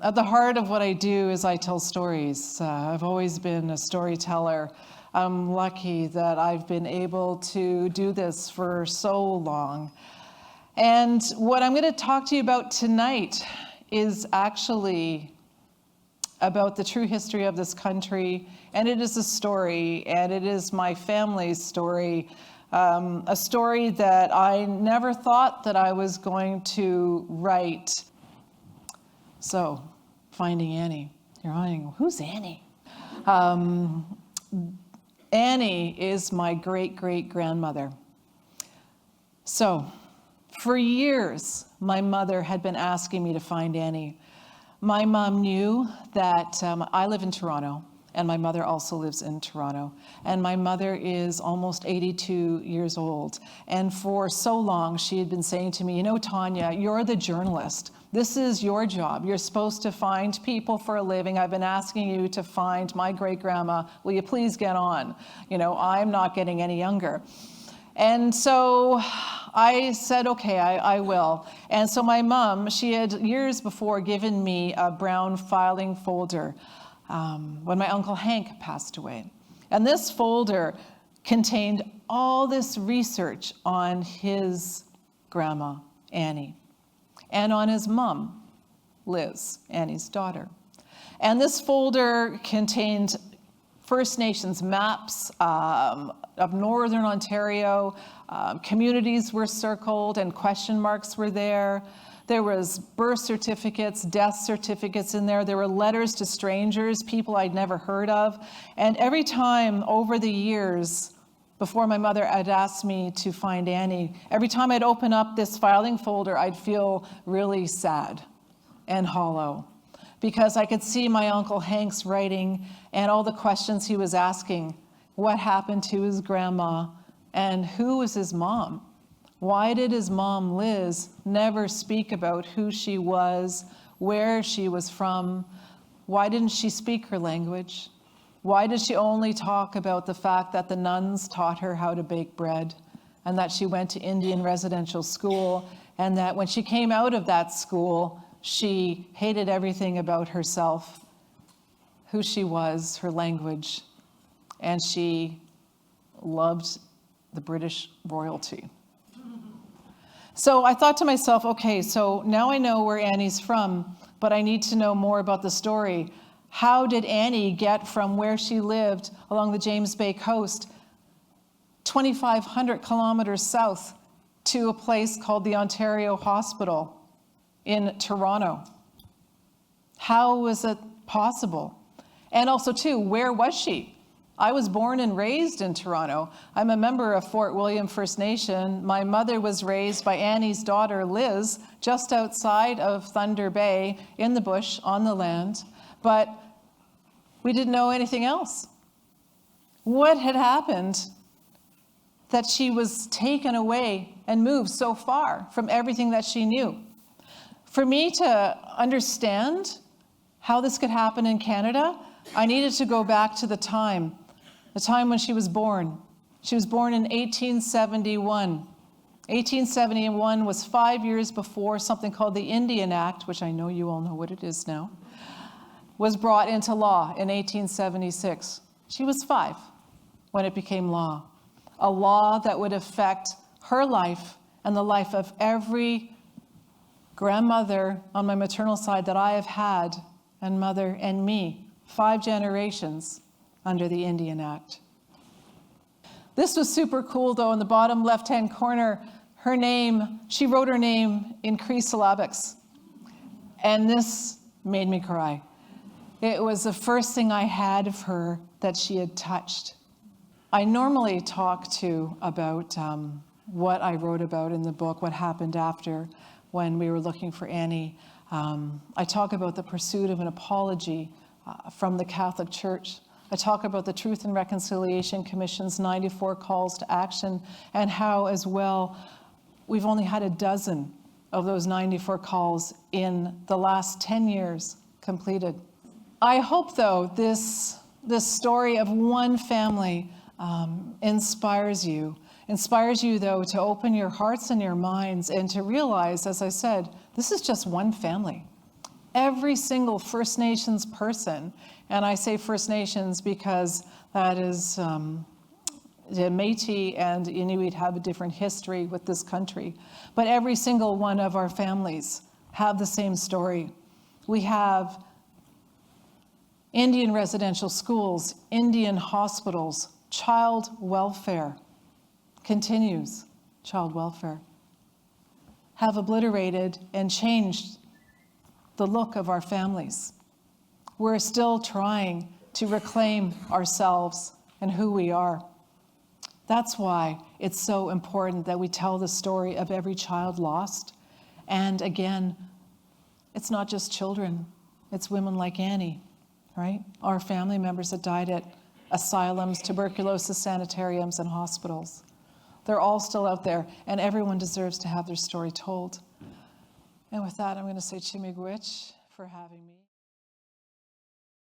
At the heart of what I do is I tell stories. I've always been a storyteller. I'm lucky that I've been able to do this for so long. And what I'm going to talk to you about tonight is actually about the true history of this country, and it is a story, and it is my family's story, a story that I never thought that I was going to write. So, finding Annie. You're wondering, who's Annie? Annie is my great-great-grandmother. So, for years, my mother had been asking me to find Annie. My mom knew that I live in Toronto, and my mother also lives in Toronto. And my mother is almost 82 years old. And for so long, she had been saying to me, you know, Tanya, you're the journalist. This is your job. You're supposed to find people for a living. I've been asking you to find my great-grandma. Will you please get on? You know, I'm not getting any younger. And so I said, okay, I will. And so my mom, she had years before given me a brown filing folder when my Uncle Hank passed away. And this folder contained all this research on his grandma, Annie, and on his mom, Liz, Annie's daughter. And this folder contained First Nations maps of Northern Ontario. Communities were circled and question marks were there. There was birth certificates, death certificates in there. There were letters to strangers, people I'd never heard of. And every time over the years, before my mother had asked me to find Annie, every time I'd open up this filing folder, I'd feel really sad and hollow, because I could see my Uncle Hank's writing and all the questions he was asking. What happened to his grandma, and who was his mom? Why did his mom, Liz, never speak about who she was, where she was from? Why didn't she speak her language? Why did she only talk about the fact that the nuns taught her how to bake bread, and that she went to Indian residential school, and that when she came out of that school, she hated everything about herself, who she was, her language, and she loved the British royalty. So I thought to myself, okay, so now I know where Annie's from, but I need to know more about the story. How did Annie get from where she lived along the James Bay coast 2,500 kilometers south to a place called the Ontario Hospital in Toronto? How was it possible? And also, too, where was she? I was born and raised in Toronto. I'm a member of Fort William First Nation. My mother was raised by Annie's daughter, Liz, just outside of Thunder Bay, in the bush, on the land. But we didn't know anything else. What had happened that she was taken away and moved so far from everything that she knew? For me to understand how this could happen in Canada, I needed to go back to the time when she was born. She was born in 1871. 1871 was 5 years before something called the Indian Act, which I know you all know what it is now, was brought into law in 1876. She was 5 when it became law. A law that would affect her life and the life of every grandmother on my maternal side that I have had, and mother and me, 5 generations under the Indian Act. This was super cool, though. In the bottom left-hand corner, her name, she wrote her name in Cree syllabics. And this made me cry. It was the first thing I had of her that she had touched. I normally talk about what I wrote about in the book, what happened after when we were looking for Annie. I talk about the pursuit of an apology from the Catholic Church. I talk about the Truth and Reconciliation Commission's 94 calls to action, and how, as well, we've only had a dozen of those 94 calls in the last 10 years completed. I hope, though, this story of one family inspires you, though, to open your hearts and your minds and to realize, as I said, this is just one family. every single First Nations person, and I say First Nations because that is, the Métis and Inuit have a different history with this country, but every single one of our families have the same story. We have Indian residential schools, Indian hospitals, child welfare continues, child welfare, have obliterated and changed the look of our families. We're still trying to reclaim ourselves and who we are. That's why it's so important that we tell the story of every child lost. And again, it's not just children, it's women like Annie, right? Our family members that died at asylums, tuberculosis sanitariums, and hospitals. They're all still out there, and everyone deserves to have their story told. And with that, I'm going to say Chimigwich for having me.